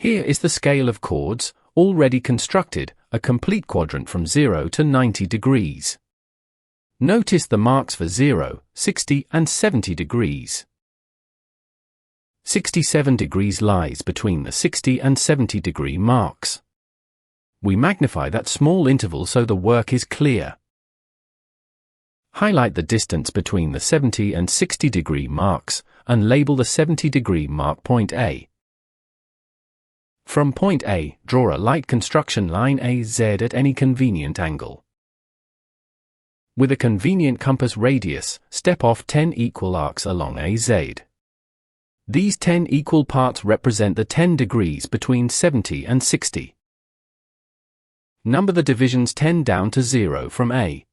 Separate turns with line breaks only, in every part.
Here is the scale of chords, already constructed, a complete quadrant from 0 to 90 degrees. Notice the marks for 0, 60 and 70 degrees. 67 degrees lies between the 60 and 70 degree marks. We magnify that small interval so the work is clear. Highlight the distance between the 70 and 60 degree marks, and label the 70 degree mark point A. From point A, draw a light construction line AZ at any convenient angle. With a convenient compass radius, step off 10 equal arcs along AZ. These 10 equal parts represent the 10 degrees between 70 and 60. Number the divisions 10 down to 0 from A.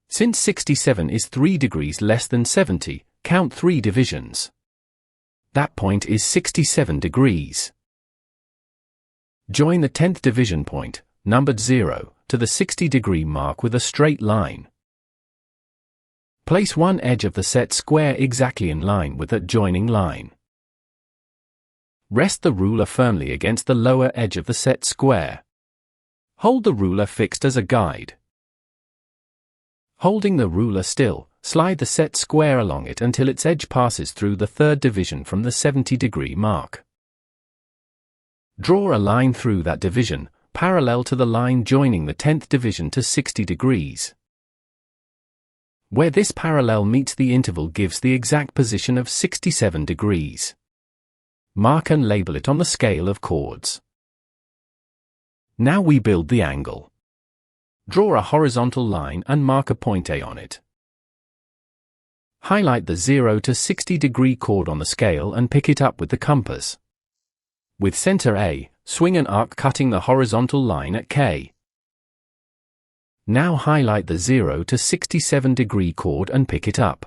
Since 67 is 3 degrees less than 70, count 3 divisions. That point is 67 degrees. Join the 10th division point, numbered 0, to the 60 degree mark with a straight line. Place one edge of the set square exactly in line with that joining line. Rest the ruler firmly against the lower edge of the set square. Hold the ruler fixed as a guide. Holding the ruler still, slide the set square along it until its edge passes through the third division from the 70 degree mark. Draw a line through that division, parallel to the line joining the 10th division to 60 degrees. Where this parallel meets the interval gives the exact position of 67 degrees. Mark and label it on the scale of chords. Now we build the angle. Draw a horizontal line and mark a point A on it. Highlight the 0 to 60 degree chord on the scale and pick it up with the compass. With center A, swing an arc cutting the horizontal line at K. Now highlight the 0 to 67 degree chord and pick it up.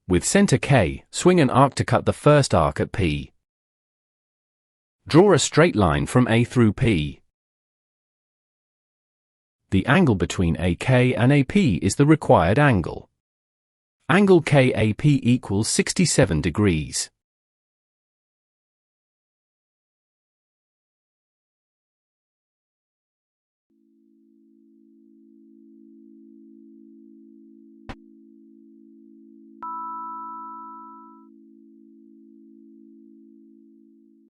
With center K, swing an arc to cut the first arc at P. Draw a straight line from A through P. The angle between AK and AP is the required angle. Angle KAP equals 67 degrees.